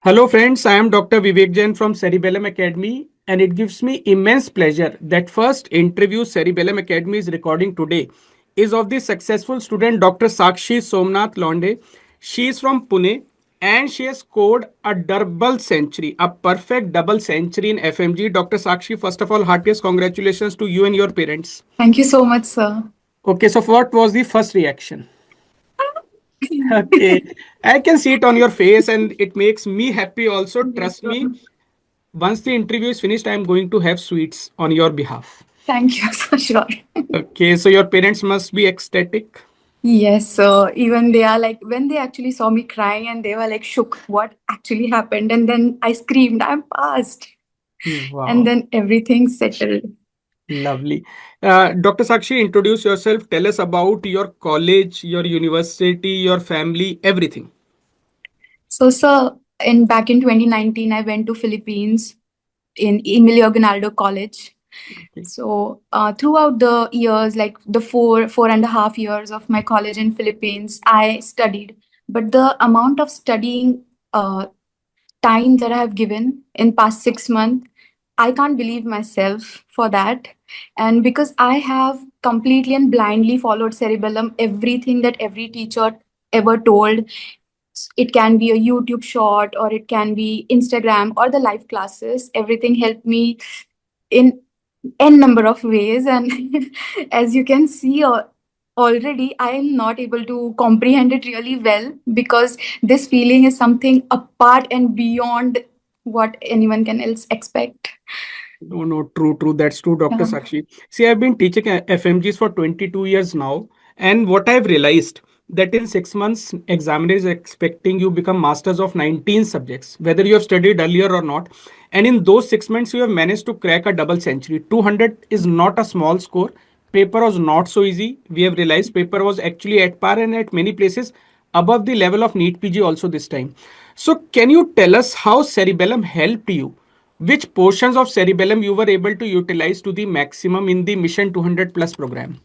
Hello, friends. I am Dr. Vivek Jain from Cerebellum Academy, and it gives me immense pleasure that first interview Cerebellum Academy is recording today is of the successful student Dr. Sakshi Somnath Londe. She is from Pune and she has scored a double century, a perfect double century in FMG. Dr. Sakshi, first of all, heartiest congratulations to you and your parents. Thank you so much, sir. Okay, so what was the first reaction? Okay, I can see it on your face, and it makes me happy also. Yes, Trust sir. me, once the interview is finished, I'm going to have sweets on your behalf. Thank you, sir. Sure. Okay, so your parents must be ecstatic. Yes, so even they are like, when they actually saw me crying and they were like shook, what actually happened? And then I screamed, I'm passed. And Wow, then everything settled. lovely. Dr. Sakshi, introduce yourself. Tell us about your college, your university, your family, everything. So, sir, back in 2019, I went to Philippines in Emilio Gonaldo College. Okay. So throughout the years, like the four and a half years of my college in Philippines, I studied. But the amount of studying time that I have given in past 6 months, I can't believe myself for that. And because I have completely and blindly followed Cerebellum, everything that every teacher ever told, it can be a YouTube short or it can be Instagram or the live classes, everything helped me in n number of ways. And as you can see, already I am not able to comprehend it really well because this feeling is something apart and beyond what anyone can else expect. No, no, true, true. That's true, Dr. Yeah. Sakshi. See, I've been teaching FMGs for 22 years now, and what I've realized that in 6 months, examiner is expecting you become masters of 19 subjects, whether you have studied earlier or not. And in those 6 months, you have managed to crack a double century. 200 is not a small score. Paper was not so easy. We have realized paper was actually at par and at many places above the level of NEET PG also this time. So, can you tell us how Cerebellum helped you? Which portions of cerebellum you were able to utilize to the maximum in the Mission 200 Plus program?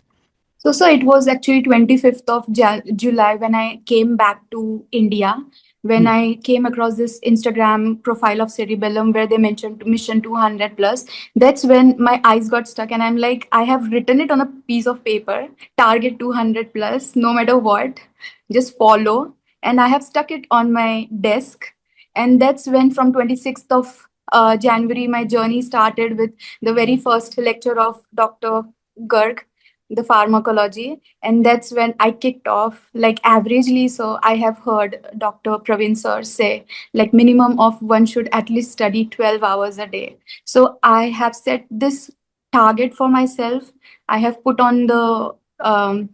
So it was actually 25th of July when I came back to India. When Hmm. I came across this Instagram profile of Cerebellum where they mentioned Mission 200 plus, that's when my eyes got stuck and I'm like, I have written it on a piece of paper, target 200 plus, no matter what, just follow. And I have stuck it on my desk. And that's when from 26th of January, my journey started with the very first lecture of Dr. Garg, the pharmacology, and that's when I kicked off like averagely. So I have heard Dr. Praveen sir say like minimum of one should at least study 12 hours a day. So I have set this target for myself. I have put on the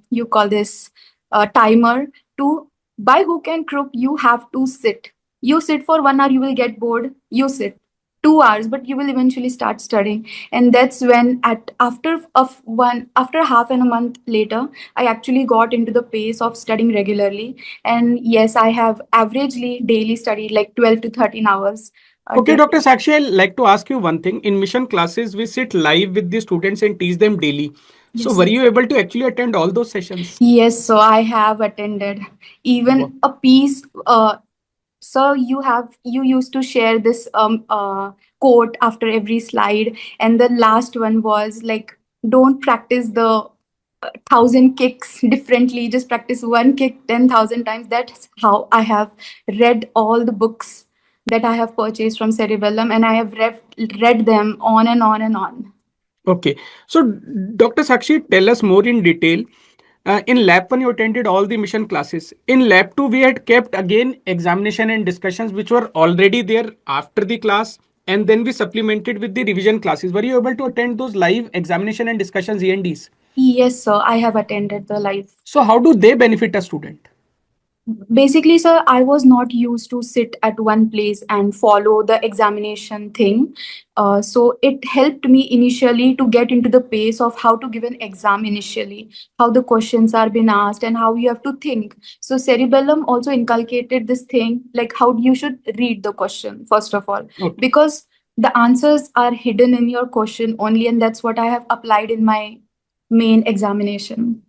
you call this timer to, by hook and crook you have to sit. You sit for 1 hour, you will get bored, you sit 2 hours, but you will eventually start studying. And that's when at after half and a month later, I actually got into the pace of studying regularly. And yes, I have averagely daily studied like 12 to 13 hours a Okay, day. Dr. Sakshi, I'd like to ask you one thing. In mission classes, we sit live with the students and teach them daily. So, Yes, were sir. you able to actually attend all those sessions? Yes, so I have attended Wow. even a piece. So you used to share this quote after every slide, and the last one was like, don't practice the 1,000 kicks differently. Just practice one kick 10,000 times. That's how I have read all the books that I have purchased from Cerebellum, and I have read them on and on and on. Okay. So, Dr. Sakshi, tell us more in detail. In Lab 1, you attended all the mission classes. In Lab 2, we had kept again examination and discussions which were already there after the class, and then we supplemented with the revision classes. Were you able to attend those live examination and discussions ENDs? Yes, sir. I have attended the live. So, how do they benefit a student? Basically, sir, I was not used to sit at one place and follow the examination thing. So it helped me initially to get into the pace of how to give an exam initially, how the questions are being asked, and how you have to think. So Cerebellum also inculcated this thing, like how you should read the question, first of all, Okay. because the answers are hidden in your question only, and that's what I have applied in my main examination.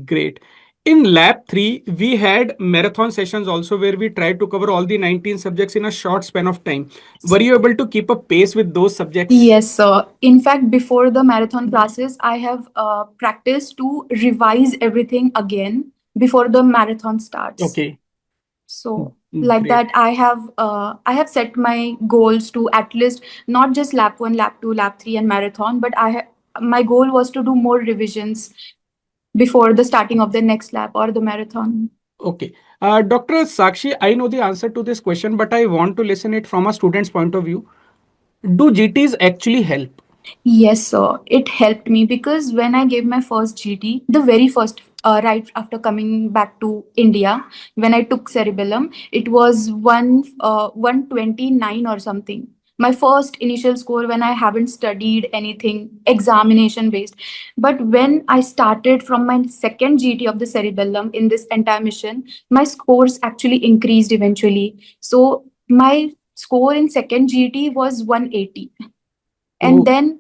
Great. In lab 3, we had marathon sessions also where we tried to cover all the 19 subjects in a short span of time. Were you able to keep a pace with those subjects? Yes, sir. In fact, before the marathon classes, I have practiced to revise everything again before the marathon starts. Okay, So, like great. that, I have set my goals to at least not just lap one, lap two, lap three, and marathon, but my goal was to do more revisions before the starting of the next lap or the marathon. Okay. Dr. Sakshi, I know the answer to this question, but I want to listen it from a student's point of view. Do GTs actually help? Yes, sir. It helped me because when I gave my first GT, the very first, right after coming back to India, when I took cerebellum, it was 129 or something. My first initial score when I haven't studied anything examination based. But when I started from my second GT of the cerebellum in this entire mission, my scores actually increased eventually. So my score in second GT was 180, and Oh, then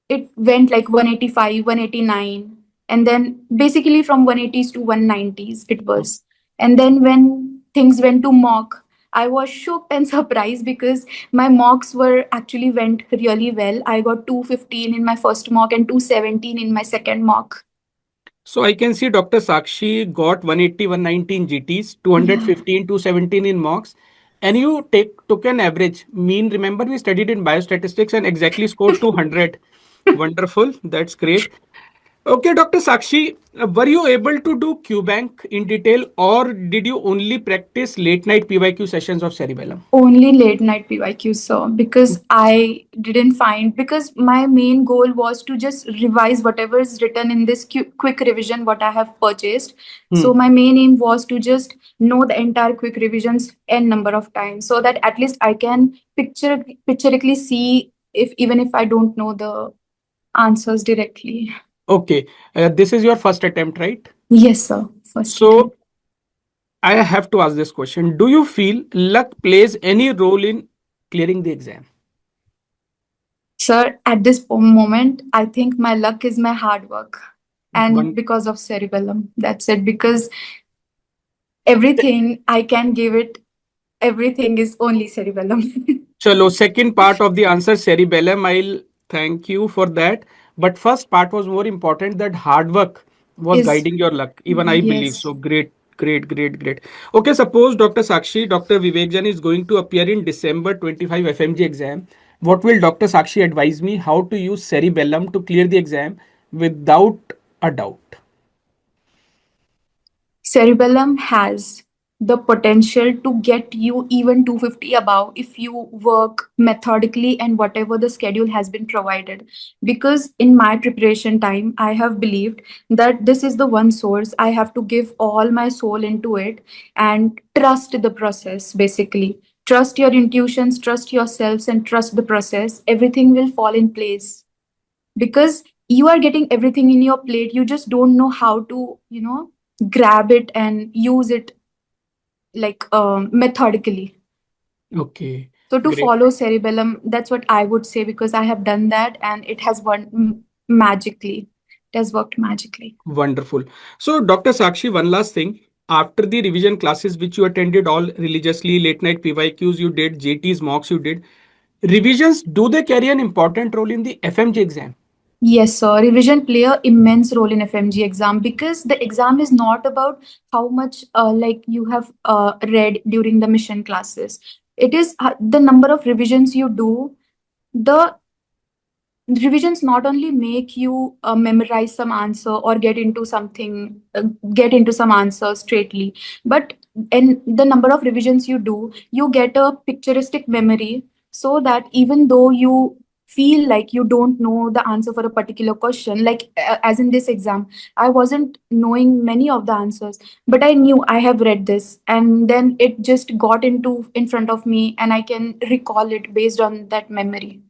it went like 185, 189, and then basically from 180s to 190s it was. And then when things went to mock, I was shocked and surprised because my mocks were actually went really well. I got 215 in my first mock and 217 in my second mock. so I can see Dr. Sakshi got 180, 119 GTs, Yeah. 215, 217 in mocks, and you took an average mean. Remember, we studied in biostatistics and exactly scored 200. Wonderful. That's great. Okay, Dr. Sakshi, were you able to do QBank in detail or did you only practice late night PYQ sessions of Cerebellum? Only late night PYQ, sir, because I didn't find, because my main goal was to just revise whatever is written in this quick revision what I have purchased. So Hmm. my main aim was to just know the entire quick revisions n number of times so that at least I can picturically see if even if I don't know the answers directly. Okay, this is your first attempt, right? Yes, sir. First attempt. So I have to ask this question. Do you feel luck plays any role in clearing the exam? Sir, at this moment, I think my luck is my hard work. And One. because of cerebellum, that's it. Because everything I can give it, everything is only cerebellum. Chalo, second part of the answer, cerebellum. I'll thank you for that. But first part was more important that hard work was Is guiding your luck. Even I believe yes. so. Great, great, great, great. Okay, suppose Dr. Sakshi, Dr. Vivekjan is going to appear in December 25 FMG exam. What will Dr. Sakshi advise me how to use cerebellum to clear the exam without a doubt? Cerebellum has the potential to get you even 250 above if you work methodically and whatever the schedule has been provided. Because in my preparation time, I have believed that this is the one source. I have to give all my soul into it and trust the process, basically. Trust your intuitions, trust yourselves, and trust the process. Everything will fall in place because you are getting everything in your plate. You just don't know how to, grab it and use it like methodically. Okay, So to great. follow cerebellum, that's what I would say because I have done that and it has worked magically. It has worked magically. Wonderful. So, Dr. Sakshi, one last thing. After the revision classes, which you attended all religiously, late night PYQs you did, JTs, mocks you did, revisions, do they carry an important role in the FMG exam? Yes, sir. Revision play a immense role in FMG exam because the exam is not about how much like you have read during the mission classes. It is the number of revisions you do. The revisions not only make you memorize some answer or get into some answer straightly, but in the number of revisions you do, you get a picturistic memory so that even though you feel like you don't know the answer for a particular question, like as in this exam, I wasn't knowing many of the answers, but I knew I have read this, and then it just got into in front of me and I can recall it based on that memory.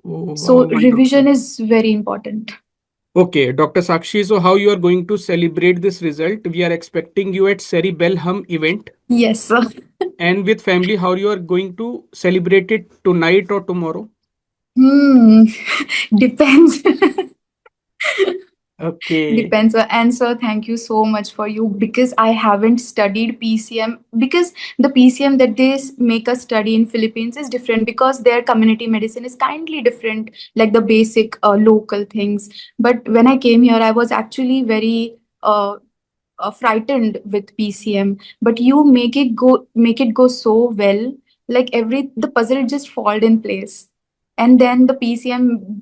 Oh, wow, So wonderful. revision is very important. Okay, Dr. Sakshi, so how you are going to celebrate this result? We are expecting you at Cerebellum event. Yes, sir. And with family, how you are going to celebrate it tonight or tomorrow? Hmm. Depends. Okay. Depends. And sir, thank you so much for you, because I haven't studied PCM, because the PCM that make us study in Philippines is different, because their community medicine is kindly different, like the basic local things. But when I came here, I was actually very frightened with PCM. But you make it go so well, like the puzzle just fall in place, and then the PCM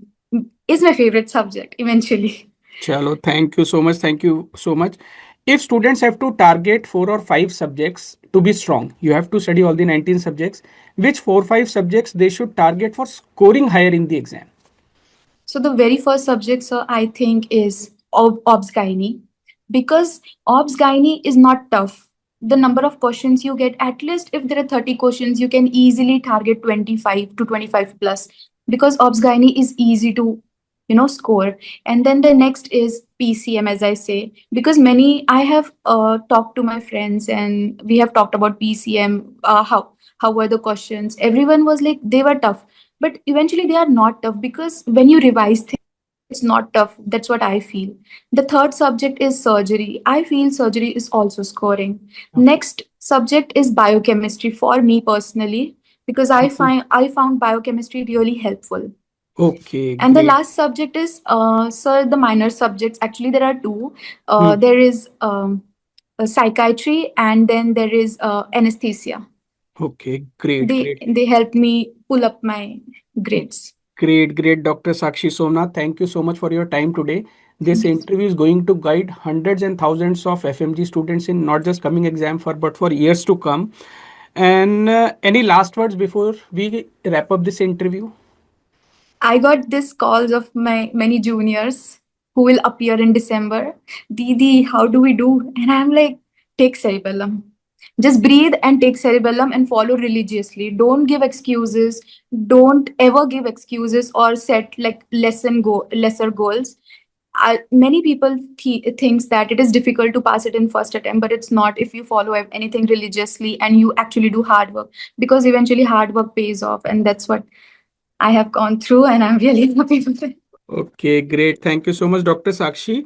is my favorite subject eventually. Chalo, thank you so much. Thank you so much. If students have to target 4 or 5 subjects to be strong, you have to study all the 19 subjects. Which 4 5 subjects they should target for scoring higher in the exam? So the very first subject, sir, I think is Obs Gynae, because Obs Gynae is not tough. The number of questions you get, at least if there are 30 questions, you can easily target 25 to 25 plus, because Obs Gynae is easy to score. And then the next is PCM, as I say, because many I have talked to my friends, and we have talked about PCM. How were the questions? Everyone was like they were tough, but eventually they are not tough, because when you revise things, it's not tough. That's what I feel. The third subject is surgery. I feel surgery is also scoring. Okay. Next subject is biochemistry for me personally, because I found biochemistry really helpful. Okay, And the great. last subject is sir, the minor subjects. Actually, there are two. Hmm. There is psychiatry, and then there is anesthesia. Okay, great, They great. they help me pull up my grades. Great, great, Dr. Sakshi Somnath. Thank you so much for your time today. This Thank you. interview is going to guide hundreds and thousands of FMG students in not just coming exam for but for years to come. And any last words before we wrap up this interview? I got this calls of my many juniors who will appear in December. Didi, how do we do? And I'm like, take cerebellum. Just breathe and take cerebellum and follow religiously. Don't give excuses. Don't ever give excuses or set like lesser goals. Many people thinks that it is difficult to pass it in first attempt, but it's not if you follow anything religiously and you actually do hard work, because eventually hard work pays off, and that's what I have gone through, and I'm really happy with it. Okay, great. Thank you so much, Dr. Sakshi.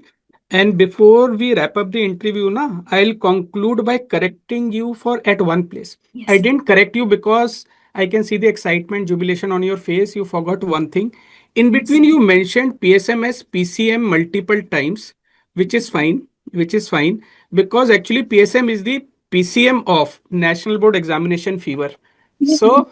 And before we wrap up the interview, I'll conclude by correcting you for at one place. I Yes. didn't correct you because I can see the excitement, jubilation on your face. You forgot one thing. In Yes. between, you mentioned PSMS, PCM multiple times, which is fine, which is fine, because actually PSM is the PCM of National Board Examination Fever. So,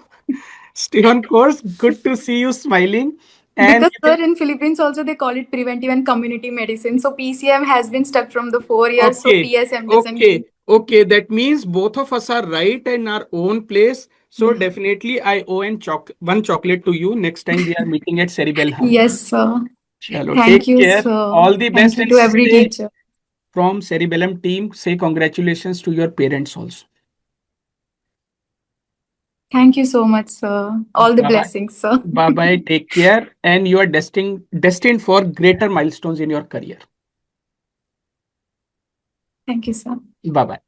stay on course. Good to see you smiling. And Because you sir, can in Philippines also they call it preventive and community medicine. So PCM has been stuck from the 4 years, so okay, PSM doesn't give. okay. That means both of us are right in our own place. So Yeah. definitely, I owe one chocolate to you next time we are meeting at Cerebellum. Yes, sir. Chalo, Thank take you, care. sir. All the Thank best you and to every say teacher. from Cerebellum team, say congratulations to your parents also. Thank you so much, sir. All the Bye bye. blessings, sir. Bye bye. Take care. And you are destined for greater milestones in your career. Thank you, sir. Bye bye.